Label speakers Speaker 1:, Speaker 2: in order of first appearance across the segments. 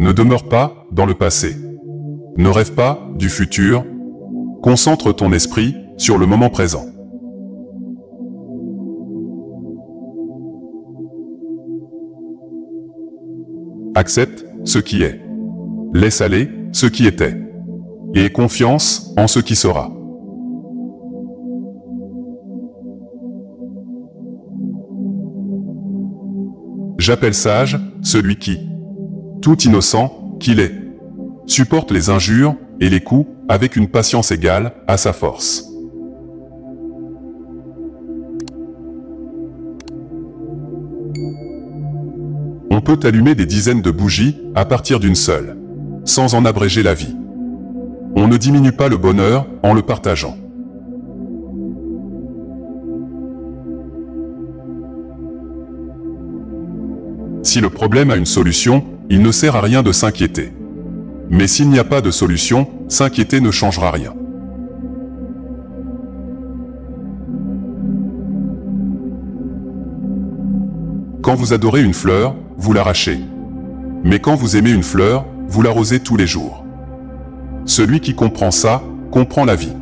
Speaker 1: Ne demeure pas dans le passé. Ne rêve pas du futur. Concentre ton esprit sur le moment présent. Accepte ce qui est. Laisse aller ce qui était. Et aie confiance en ce qui sera. J'appelle sage celui qui, tout innocent qu'il est, supporte les injures et les coups avec une patience égale à sa force. On peut allumer des dizaines de bougies à partir d'une seule, sans en abréger la vie. On ne diminue pas le bonheur en le partageant. Si le problème a une solution, il ne sert à rien de s'inquiéter. Mais s'il n'y a pas de solution, s'inquiéter ne changera rien. Quand vous adorez une fleur, vous l'arrachez. Mais quand vous aimez une fleur, vous l'arrosez tous les jours. Celui qui comprend ça, comprend la vie.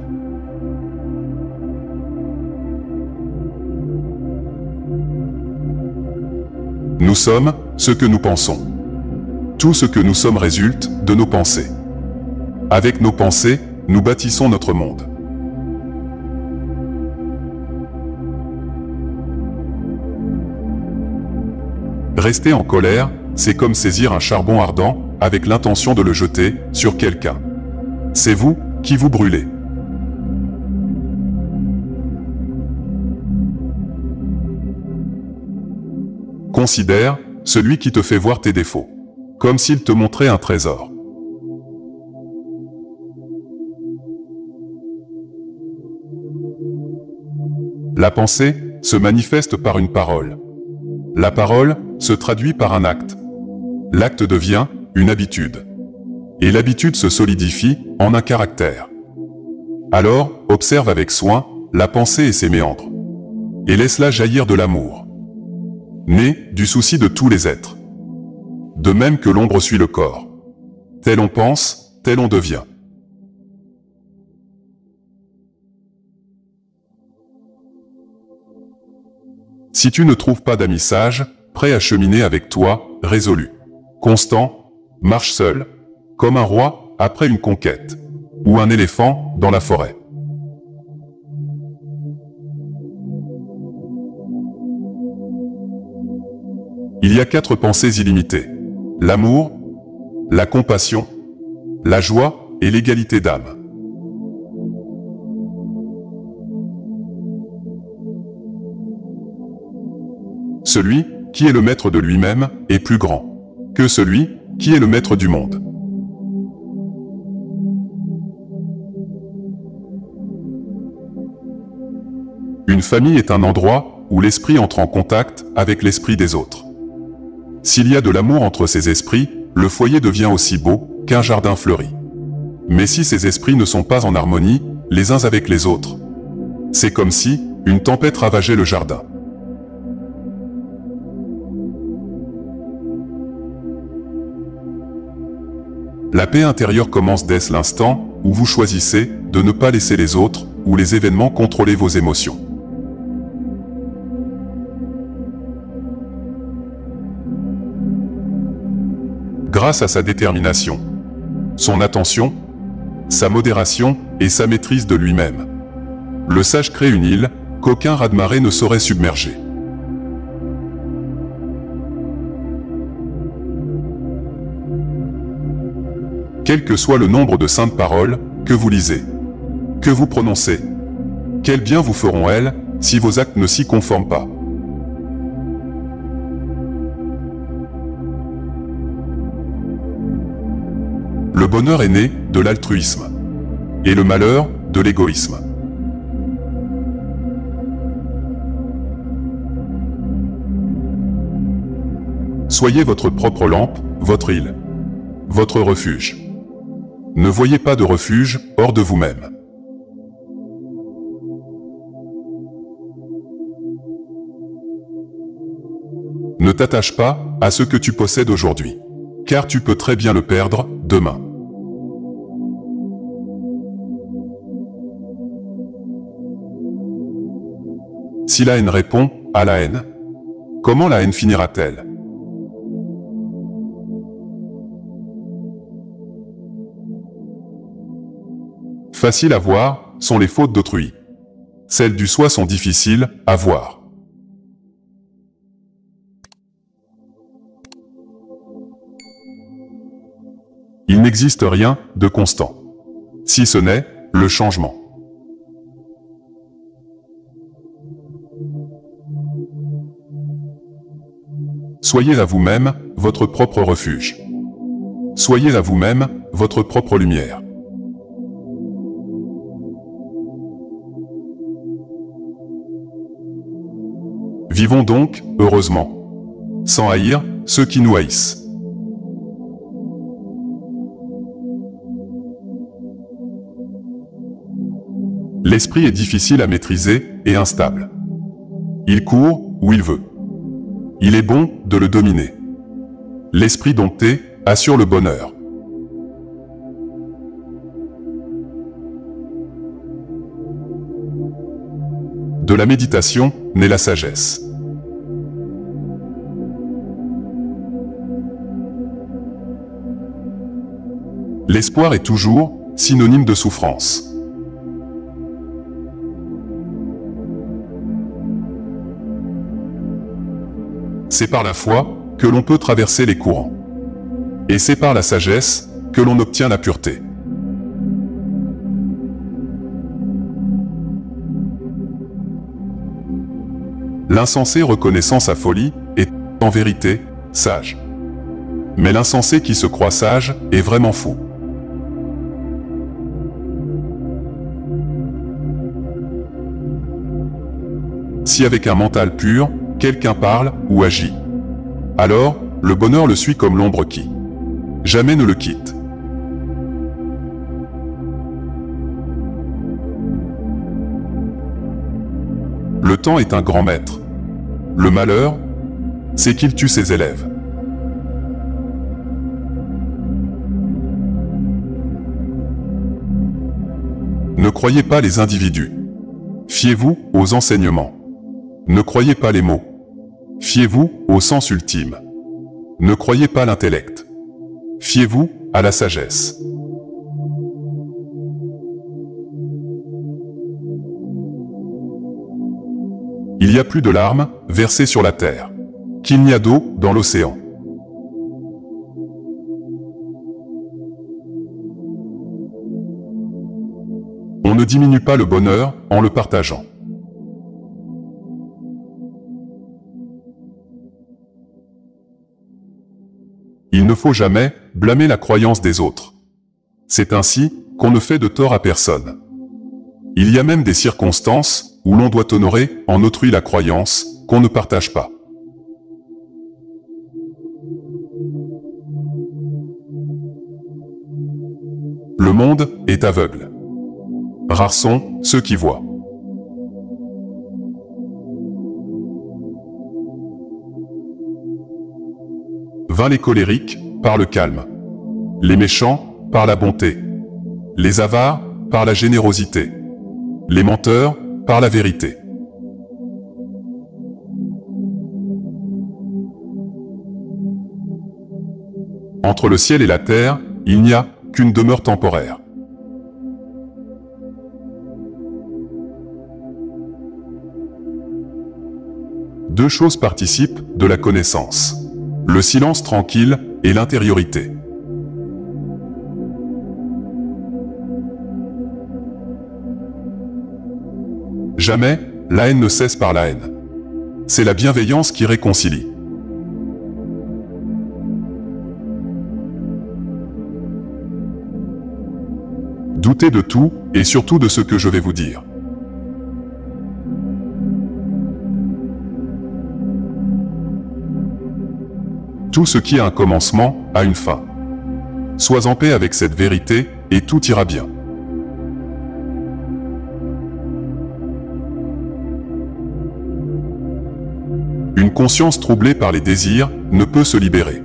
Speaker 1: Nous sommes ce que nous pensons. Tout ce que nous sommes résulte de nos pensées. Avec nos pensées, nous bâtissons notre monde. Rester en colère, c'est comme saisir un charbon ardent avec l'intention de le jeter sur quelqu'un. C'est vous qui vous brûlez. Considère celui qui te fait voir tes défauts, comme s'il te montrait un trésor. La pensée se manifeste par une parole. La parole se traduit par un acte. L'acte devient une habitude. Et l'habitude se solidifie en un caractère. Alors, observe avec soin la pensée et ses méandres. Et laisse-la jaillir de l'amour, né du souci de tous les êtres. De même que l'ombre suit le corps. Tel on pense, tel on devient. Si tu ne trouves pas d'amis sages, prêt à cheminer avec toi, résolu, constant, marche seul, comme un roi après une conquête, ou un éléphant dans la forêt. Il y a 4 pensées illimitées. L'amour, la compassion, la joie et l'égalité d'âme. Celui qui est le maître de lui-même est plus grand que celui qui est le maître du monde. Une famille est un endroit où l'esprit entre en contact avec l'esprit des autres. S'il y a de l'amour entre ces esprits, le foyer devient aussi beau qu'un jardin fleuri. Mais si ces esprits ne sont pas en harmonie, les uns avec les autres, c'est comme si une tempête ravageait le jardin. La paix intérieure commence dès l'instant où vous choisissez de ne pas laisser les autres ou les événements contrôler vos émotions. Grâce à sa détermination, son attention, sa modération et sa maîtrise de lui-même, le sage crée une île qu'aucun raz-de-marée ne saurait submerger. Quel que soit le nombre de saintes paroles que vous lisez, que vous prononcez, quel bien vous feront-elles si vos actes ne s'y conforment pas? Le bonheur est né de l'altruisme, et le malheur de l'égoïsme. Soyez votre propre lampe, votre île, votre refuge. Ne voyez pas de refuge hors de vous-même. Ne t'attache pas à ce que tu possèdes aujourd'hui, car tu peux très bien le perdre, demain. Si la haine répond à la haine, comment la haine finira-t-elle? Faciles à voir sont les fautes d'autrui. Celles du soi sont difficiles à voir. Il n'existe rien de constant, si ce n'est le changement. Soyez à vous-même votre propre refuge. Soyez à vous-même votre propre lumière. Vivons donc heureusement, sans haïr ceux qui nous haïssent. L'esprit est difficile à maîtriser et instable. Il court où il veut. Il est bon de le dominer. L'esprit dompté assure le bonheur. De la méditation naît la sagesse. L'espoir est toujours synonyme de souffrance. C'est par la foi que l'on peut traverser les courants. Et c'est par la sagesse que l'on obtient la pureté. L'insensé reconnaissant sa folie est, en vérité, sage. Mais l'insensé qui se croit sage est vraiment fou. Si avec un mental pur, quelqu'un parle ou agit, alors le bonheur le suit comme l'ombre qui jamais ne le quitte. Le temps est un grand maître. Le malheur, c'est qu'il tue ses élèves. Ne croyez pas les individus. Fiez-vous aux enseignements. Ne croyez pas les mots. Fiez-vous au sens ultime. Ne croyez pas l'intellect. Fiez-vous à la sagesse. Il y a plus de larmes versées sur la terre qu'il n'y a d'eau dans l'océan. On ne diminue pas le bonheur en le partageant. Il ne faut jamais blâmer la croyance des autres. C'est ainsi qu'on ne fait de tort à personne. Il y a même des circonstances où l'on doit honorer en autrui la croyance qu'on ne partage pas. Le monde est aveugle. Rares sont ceux qui voient. Vains les colériques par le calme, les méchants par la bonté, les avares par la générosité, les menteurs par la vérité. Entre le ciel et la terre, il n'y a qu'une demeure temporaire. Deux choses participent de la connaissance: le silence tranquille et l'intériorité. Jamais la haine ne cesse par la haine. C'est la bienveillance qui réconcilie. Doutez de tout, et surtout de ce que je vais vous dire. Tout ce qui a un commencement a une fin. Sois en paix avec cette vérité, et tout ira bien. Une conscience troublée par les désirs ne peut se libérer.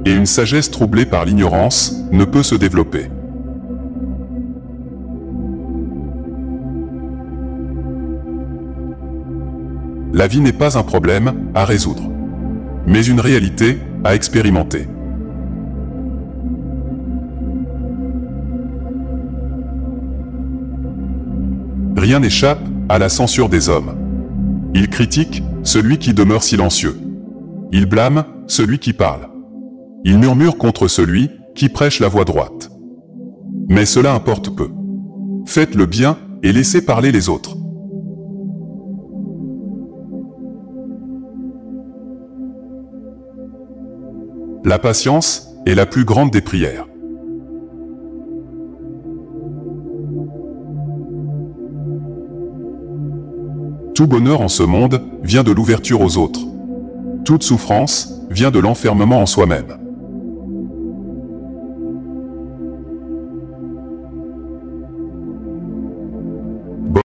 Speaker 1: Et une sagesse troublée par l'ignorance ne peut se développer. La vie n'est pas un problème à résoudre, mais une réalité à expérimenter. Rien n'échappe à la censure des hommes. Ils critiquent celui qui demeure silencieux. Ils blâment celui qui parle. Ils murmurent contre celui qui prêche la voie droite. Mais cela importe peu. Faites le bien et laissez parler les autres. La patience est la plus grande des prières. Tout bonheur en ce monde vient de l'ouverture aux autres. Toute souffrance vient de l'enfermement en soi-même.